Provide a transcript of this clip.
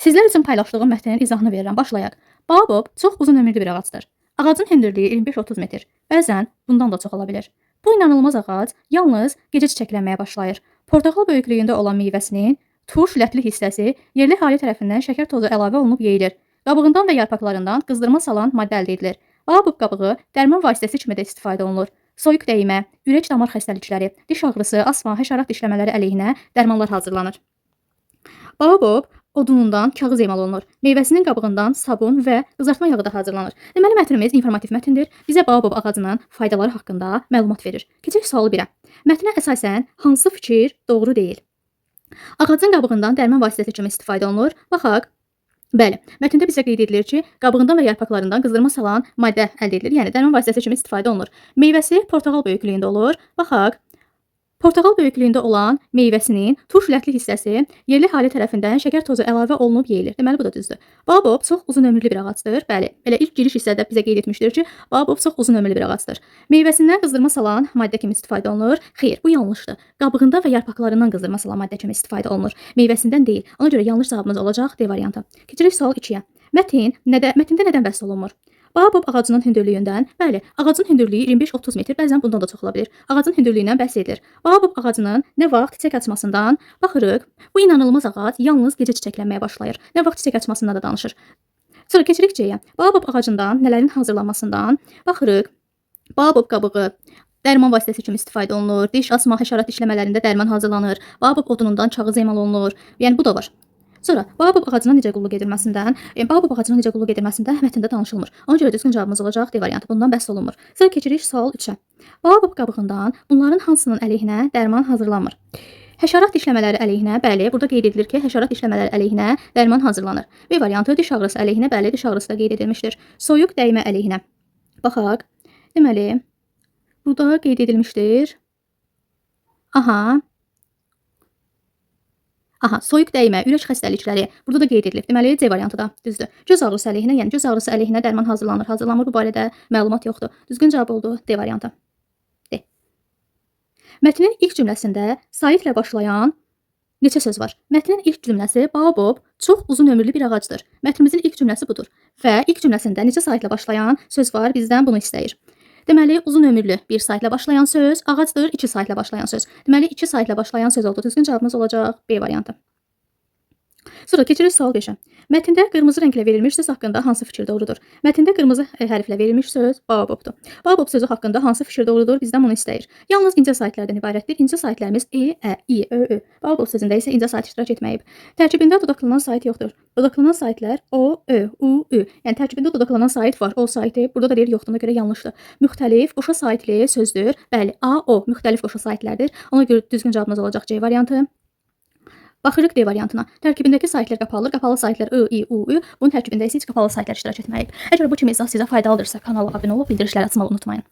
Sizlər üçün paylaşdığım mətnin izahını verirəm. Başlayaq. Baobab çox uzun ömürlü bir ağacdır. Ağacın hündürlüyü 25-30 metr. Bəzən bundan da çox ola bilər. Bu inanılmaz ağac yalnız gecə çiçəklənməyə başlayır. Portağal böyüklüyündə olan meyvəsinin turş lətli hissəsi yerli əhali tərəfindən şəkər tozu əlavə olunub yeyilir. Qabığından və yarpaqlarından qızdırma salan maddə əldə edilir. Baobab qabığı dərman vasitəsi kimi də istifadə olunur. Soyuq dəymə, ürək damar xəstəlikləri, diş ağrısı, asma, həşərat dişləmələri əleyhinə dərmanlar hazırlanır. Baobab odunundan kağız emal olunur. Meyvəsinin qabığından sabun və qızartma yağı da hazırlanır. Deməli, mətnimiz informativ mətndir. Bizə baobab ağacının faydaları haqqında məlumat verir. Keçək sualı 1-ə. Mətnə əsasən hansı fikir doğru deyil? Ağacın qabığından dərman vasitəsi kimi istifadə olunur. Baxaq. Bəli, mətndə bizə qeyd edilir ki, qabığından və yarpaqlarından qızdırma salan maddə əldə edilir. Yəni dərman vasitəsi kimi istifadə olunur. Meyvəsi portağal böyüklüyündə olur. Baxaq. Portağal böyüklüyündə olan meyvəsinin turş lətli hissəsi yerli əhali tərəfindən şəkər tozu əlavə olunub yeyilir. Deməli, bu da düzdür. Baobab çox uzun ömürlü bir ağacdır. Bəli, elə ilk giriş hissədə bizə qeyd etmişdir ki, baobab çox uzun ömürlü bir ağacdır. Meyvəsindən qızdırma salan maddə kimi istifadə olunur. Xeyr, bu yanlışdır. Qabığından və yarpaqlarından qızdırma salan maddə kimi istifadə olunur. Meyvəsindən deyil. Ona görə yanlış cavabımız olacaq D variantı. Keçirik sual 2-yə. Mətndə nədən bəhs olunmur? Baobab ağacının hündürlüyündən, bəli, ağacın hündürlüyü 25-30 metr, bəzən bundan da çox ola bilir. Ağacın hündürlüyündən bəhs edilir. Baobab ağacının nə vaxt çiçək açmasından baxırıq. Bu inanılmaz ağac yalnız gecə çiçəklənməyə başlayır. Nə vaxt çiçək açmasından da danışır. Sonra keçirik C-yə. Baobab ağacından nələrin hazırlanmasından baxırıq. Baobab qabığı dərman vasitəsi kimi istifadə olunur. Diş, asma, həşərat dişləmələrində dərman hazırlanır. Baobab odunundan kağız emal olunur. Yəni bu da var. Sonra baobab ağacına necə qulluq edilməsində mətndə danışılmır. Ona görə düzgün cavabımız olacaq D variantı. Bundan bəhs olunmur. Sonra keçirik sual 3-ə. Baobab qabığından bunların hansının əleyhinə dərman hazırlanmır? Həşərat dişləmələri əleyhinə, bəli, burada qeyd edilir ki, həşərat dişləmələri əleyhinə dərman hazırlanır. B variantı diş ağrısı əleyhinə, bəli, diş ağrısı da qeyd edilmişdir. Soyuq dəymə əleyhinə. Baxaq. Deməli, burada qeyd edilmişdir. Soyuq dəymə, ürək xəstəlikləri burada da qeyd edilib. Deməli, C variantı da düzdür. Göz ağrısı əleyhinə, yəni göz ağrısı əleyhinə dərman hazırlanır. Hazırlanmır, bu barədə məlumat yoxdur. Düzgün cavab oldu D variantı. D. Mətnin ilk cümləsində saitlə başlayan neçə söz var? Mətnin ilk cümləsi baobab çox uzun ömürlü bir ağacdır. Mətnimizin ilk cümləsi budur. Və ilk cümləsində neçə saitlə başlayan söz var? Bizdən bunu istəyir. Deməli, uzun ömürlü bir saitlə başlayan söz, ağacdır, 2 saitlə başlayan söz. Deməli, 2 saitlə başlayan söz oldu. Düzgün cavabımız olacaq B variantı. Sonra keçirik sual 5-ə. Mətndə qırmızı rənglə verilmiş söz haqqında hansı fikir doğrudur? Mətndə qırmızı hərflə verilmiş söz baobabdır. Baobab sözü haqqında hansı fikir doğrudur? Bizdən bunu istəyir. Yalnız incə saitlərdən ibarətdir. İncə saitlərimiz E, Ə, İ, Ö, Ö. Baobab sözündə isə incə sait iştirak etməyib. Tərkibində dodaqlanan sait yoxdur. Dodaqlanan saitlər O, Ö, U, Ü. Yəni tərkibində dodaqlanan sait var. O saiti. Burada da deyir yoxdur. Ona görə yanlışdır. Müxtəlif qoşa saitli sözdür. Bəli, A, O müxtəlif qoşa saitlərdir. Ona görə düzgün cavabımız olacaq C variantı. Baxırıq D variantına. Tərkibindəki saitlər qapalıdır. Qapalı saitlər I, I, U, Ü. Bunun tərkibində isə heç qapalı saitlər iştirak etməyib. Əgər bu kimi izah sizə faydalıdırsa kanala abunə olub bildirişləri açmağı unutmayın.